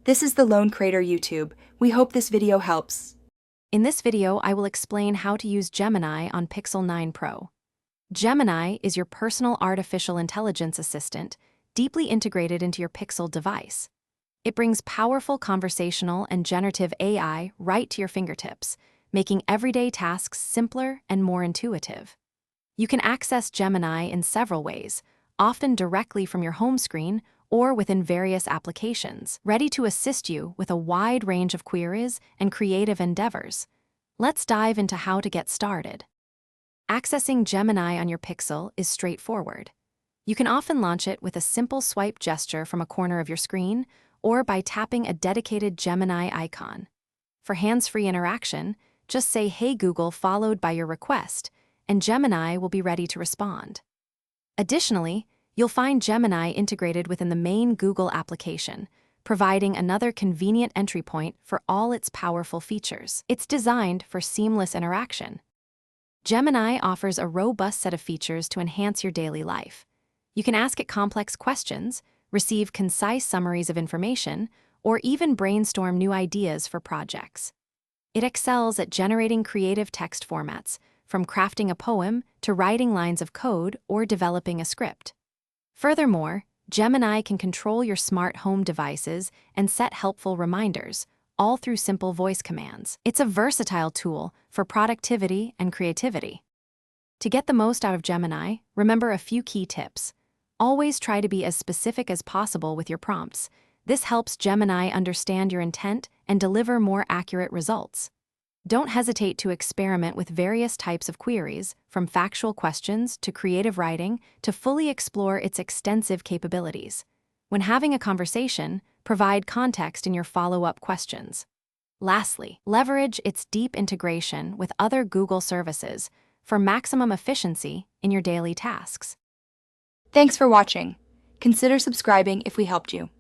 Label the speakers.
Speaker 1: This is the Lone Crater YouTube. We hope this video helps.
Speaker 2: In this video, I will explain how to use Gemini on Pixel 9 Pro. Gemini is your personal artificial intelligence assistant, deeply integrated into your Pixel device. It brings powerful conversational and generative AI right to your fingertips, making everyday tasks simpler and more intuitive. You can access Gemini in several ways, often directly from your home screen or within various applications, ready to assist you with a wide range of queries and creative endeavors. Let's dive into how to get started. Accessing Gemini on your Pixel is straightforward. You can often launch it with a simple swipe gesture from a corner of your screen or by tapping a dedicated Gemini icon. For hands-free interaction, just say "Hey Google" followed by your request, and Gemini will be ready to respond. Additionally, you'll find Gemini integrated within the main Google application, providing another convenient entry point for all its powerful features. It's designed for seamless interaction. Gemini offers a robust set of features to enhance your daily life. You can ask it complex questions, receive concise summaries of information, or even brainstorm new ideas for projects. It excels at generating creative text formats, from crafting a poem to writing lines of code or developing a script. Furthermore, Gemini can control your smart home devices and set helpful reminders, all through simple voice commands. It's a versatile tool for productivity and creativity. To get the most out of Gemini, remember a few key tips. Always try to be as specific as possible with your prompts. This helps Gemini understand your intent and deliver more accurate results. Don't hesitate to experiment with various types of queries, from factual questions to creative writing, to fully explore its extensive capabilities. When having a conversation, provide context in your follow-up questions. Lastly, leverage its deep integration with other Google services for maximum efficiency in your daily tasks.
Speaker 1: Thanks for watching. Consider subscribing if we helped you.